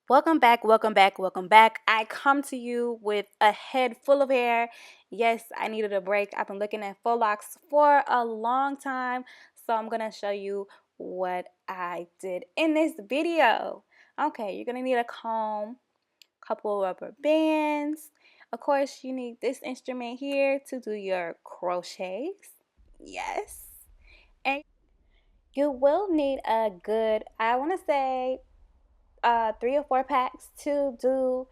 Welcome back, welcome back, welcome back. I come to you with a head full of hair. Yes, I needed a break. I've been looking at faux locks for a long time, so I'm going to show you what I did in this video. Okay, you're going to need a comb, couple of rubber bands. Of course, you need this instrument here to do your crochets. Yes. And you will need a good, I want to say, 3 or 4 packs to do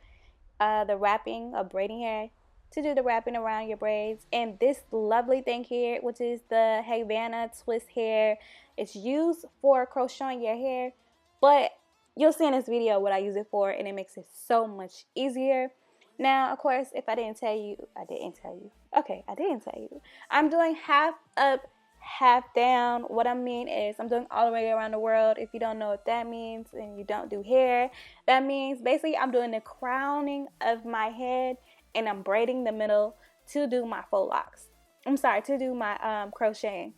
the wrapping of braiding hair, to do the wrapping around your braids. And this lovely thing here, which is the Havana Twist Hair, it's used for crocheting your hair, but you'll see in this video what I use it for, and it makes it so much easier. Now, of course, if I didn't tell you, I didn't tell you. Okay, I didn't tell you. I'm doing half up, half down. What I mean is I'm doing all the way around the world. If you don't know what that means and you don't do hair, that means basically I'm doing the crowning of my head and I'm braiding the middle to do my faux locks. I'm sorry, to do my crocheting.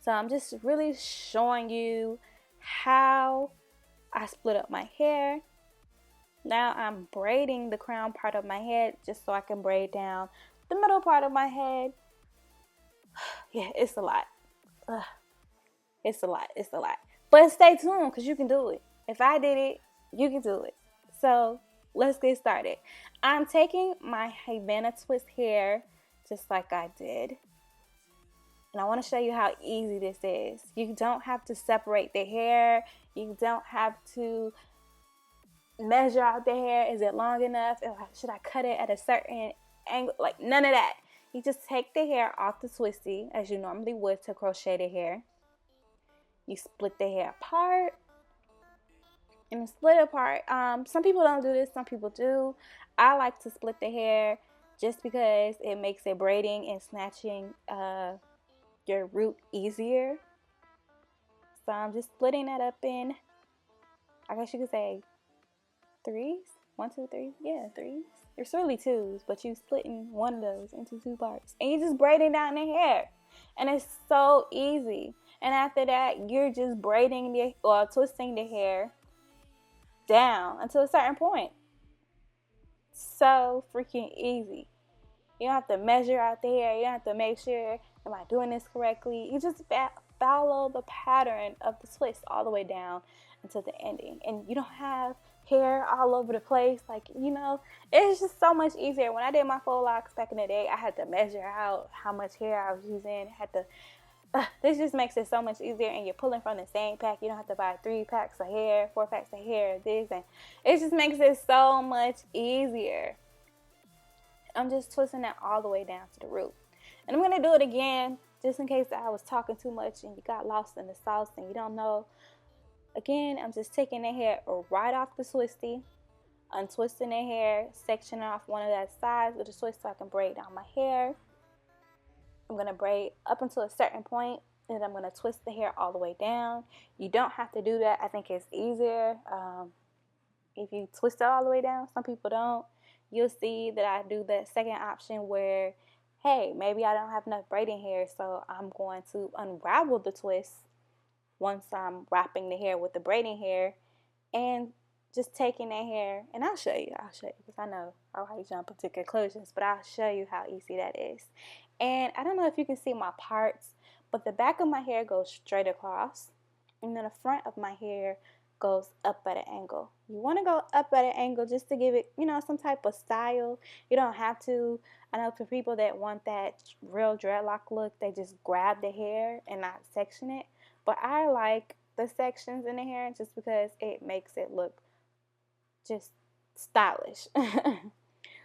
So I'm just really showing you how I split up my hair. Now I'm braiding the crown part of my head just so I can braid down the middle part of my head. Yeah, it's a lot. Ugh. It's a lot. It's a lot. But stay tuned because you can do it. If I did it, you can do it. So let's get started. I'm taking my Havana Twist hair just like I did. And I want to show you how easy this is. You don't have to separate the hair. You don't have to measure out the hair. Is it long enough? Should I cut it at a certain angle? Like none of that. You just take the hair off the twisty as you normally would to crochet the hair. You split the hair apart and split apart. Some people don't do this, some people do. I like to split the hair just because it makes it braiding and snatching your root easier. So I'm just splitting that up in, I guess you could say, threes. 1, 2, 3. Yeah, threes. It's really twos, but you splitting one of those into 2 parts. And you just braiding down the hair. And it's so easy. And after that, you're just braiding the or twisting the hair down until a certain point. So freaking easy. You don't have to measure out the hair. You don't have to make sure, am I doing this correctly? You just follow the pattern of the twist all the way down until the ending. And you don't have hair all over the place. Like, it's just so much easier. When I did my faux locks back in the day, I had to measure out how much hair I was using. This just makes it so much easier, and you're pulling from the same pack. You don't have to buy 3 packs of hair, 4 packs of hair, this, and it just makes it so much easier. I'm just twisting that all the way down to the root. And I'm going to do it again, just in case I was talking too much and you got lost in the sauce and you don't know. Again, I'm just taking the hair right off the twisty, untwisting the hair, sectioning off one of that sides with a twist so I can braid down my hair. I'm going to braid up until a certain point, and I'm going to twist the hair all the way down. You don't have to do that. I think it's easier if you twist it all the way down. Some people don't. You'll see that I do that second option where, hey, maybe I don't have enough braiding hair, so I'm going to unravel the twist once I'm wrapping the hair with the braiding hair and just taking that hair, and I'll show you because I know I always jump to conclusions, but I'll show you how easy that is. And I don't know if you can see my parts, but the back of my hair goes straight across, and then the front of my hair goes up at an angle. You want to go up at an angle just to give it, some type of style. You don't have to. I know for people that want that real dreadlock look, they just grab the hair and not section it. But I like the sections in the hair just because it makes it look just stylish.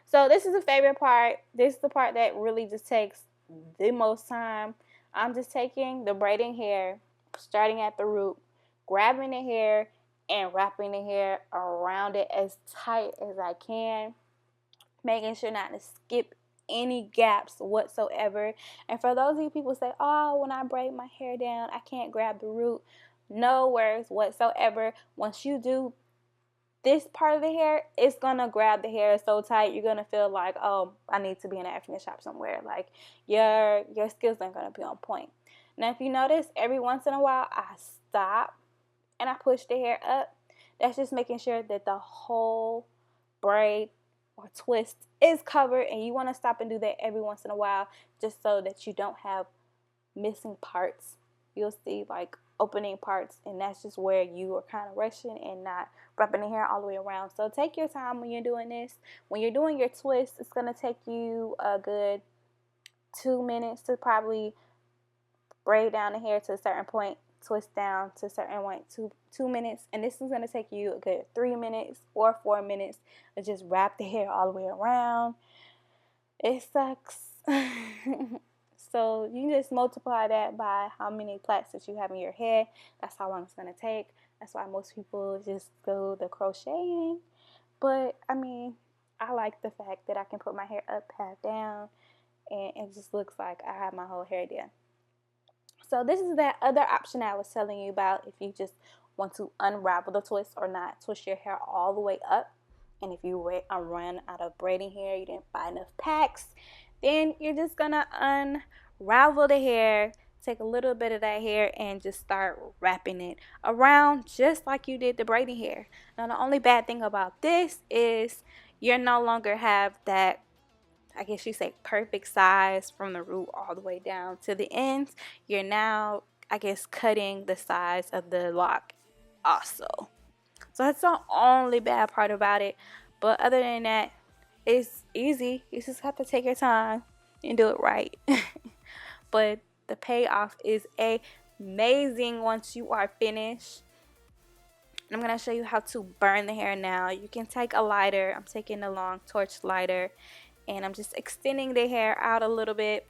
So this is the favorite part. This is the part that really just takes the most time. I'm just taking the braiding hair, starting at the root, grabbing the hair and wrapping the hair around it as tight as I can, making sure not to skip any gaps whatsoever. And for those of you people say, oh, when I braid my hair down, I can't grab the root. No worries whatsoever. Once you do this part of the hair, it's gonna grab the hair so tight you're gonna feel like, oh, I need to be in an African shop somewhere. Like your skills aren't gonna be on point. Now if you notice, every once in a while I stop and I push the hair up. That's just making sure that the whole braid or twist is covered, and you want to stop and do that every once in a while just so that you don't have missing parts. You'll see like opening parts, and that's just where you are kind of rushing and not wrapping the hair all the way around. So take your time when you're doing this. When you're doing your twist, it's going to take you a good 2 minutes to probably braid down the hair to a certain point, twist down to a certain point, 2 minutes, and this is going to take you a good 3 minutes or 4 minutes to just wrap the hair all the way around. It sucks. So you can just multiply that by how many plaits that you have in your hair. That's how long it's going to take. That's why most people just go the crocheting. But I mean, I like the fact that I can put my hair up, half down, and it just looks like I have my whole hair done. So this is that other option I was telling you about if you just want to unravel the twist or not twist your hair all the way up. And if you run out of braiding hair, you didn't buy enough packs, then you're just gonna unravel the hair, take a little bit of that hair and just start wrapping it around just like you did the braiding hair. Now the only bad thing about this is you no longer have that, I guess you say, perfect size from the root all the way down to the ends. You're now, I guess, cutting the size of the lock also. So that's the only bad part about it. But other than that, it's easy. You just have to take your time and do it right. But the payoff is amazing once you are finished. I'm going to show you how to burn the hair now. You can take a lighter. I'm taking a long torch lighter, and I'm just extending the hair out a little bit,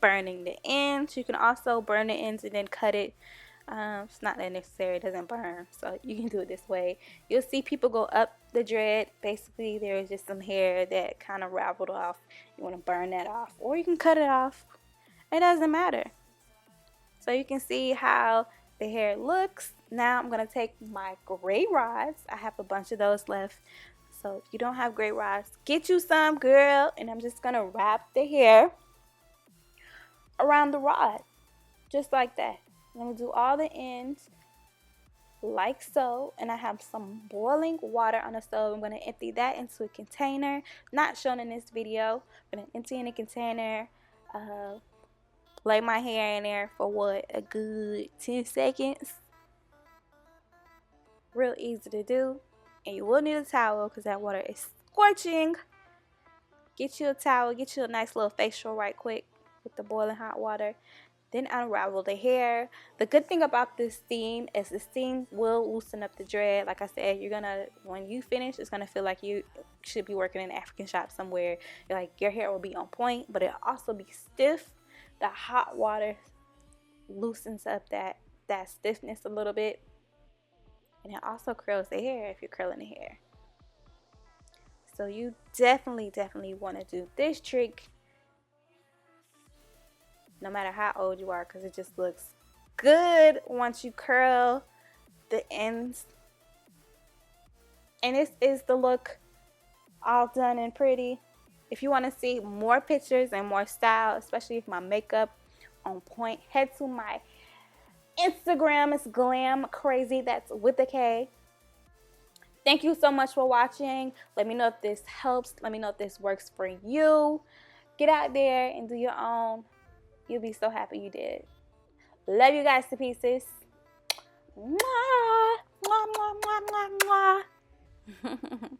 burning the ends. You can also burn the ends and then cut it. It's not that necessary, it doesn't burn, so you can do it this way. You'll see people go up the dread. Basically, there's just some hair that kind of raveled off. You want to burn that off, or you can cut it off. It doesn't matter. So you can see how the hair looks. Now I'm going to take my gray rods. I have a bunch of those left. So if you don't have gray rods, get you some, girl. And I'm just going to wrap the hair around the rod, just like that. I'm going to do all the ends like so, and I have some boiling water on the stove. I'm going to empty that into a container, not shown in this video. I'm going to empty in a container, lay my hair in there for what, a good 10 seconds. Real easy to do, and you will need a towel because that water is scorching. Get you a towel, get you a nice little facial right quick with the boiling hot water. Then unravel the hair. The good thing about this steam is the steam will loosen up the dread. Like I said, you're gonna, when you finish, it's gonna feel like you should be working in an African shop somewhere. Like your hair will be on point, but it'll also be stiff. The hot water loosens up that stiffness a little bit, and it also curls the hair if you're curling the hair. So you definitely want to do this trick no matter how old you are, because it just looks good once you curl the ends. And this is the look all done and pretty. If you want to see more pictures and more style, especially if my makeup on point, head to my Instagram. It's GlamKrazy, that's with a K. Thank you so much for watching. Let me know if this helps. Let me know if this works for you. Get out there and do your own. You'll be so happy you did. Love you guys to pieces. Mwah, mwah, mwah, mwah, mwah, mwah.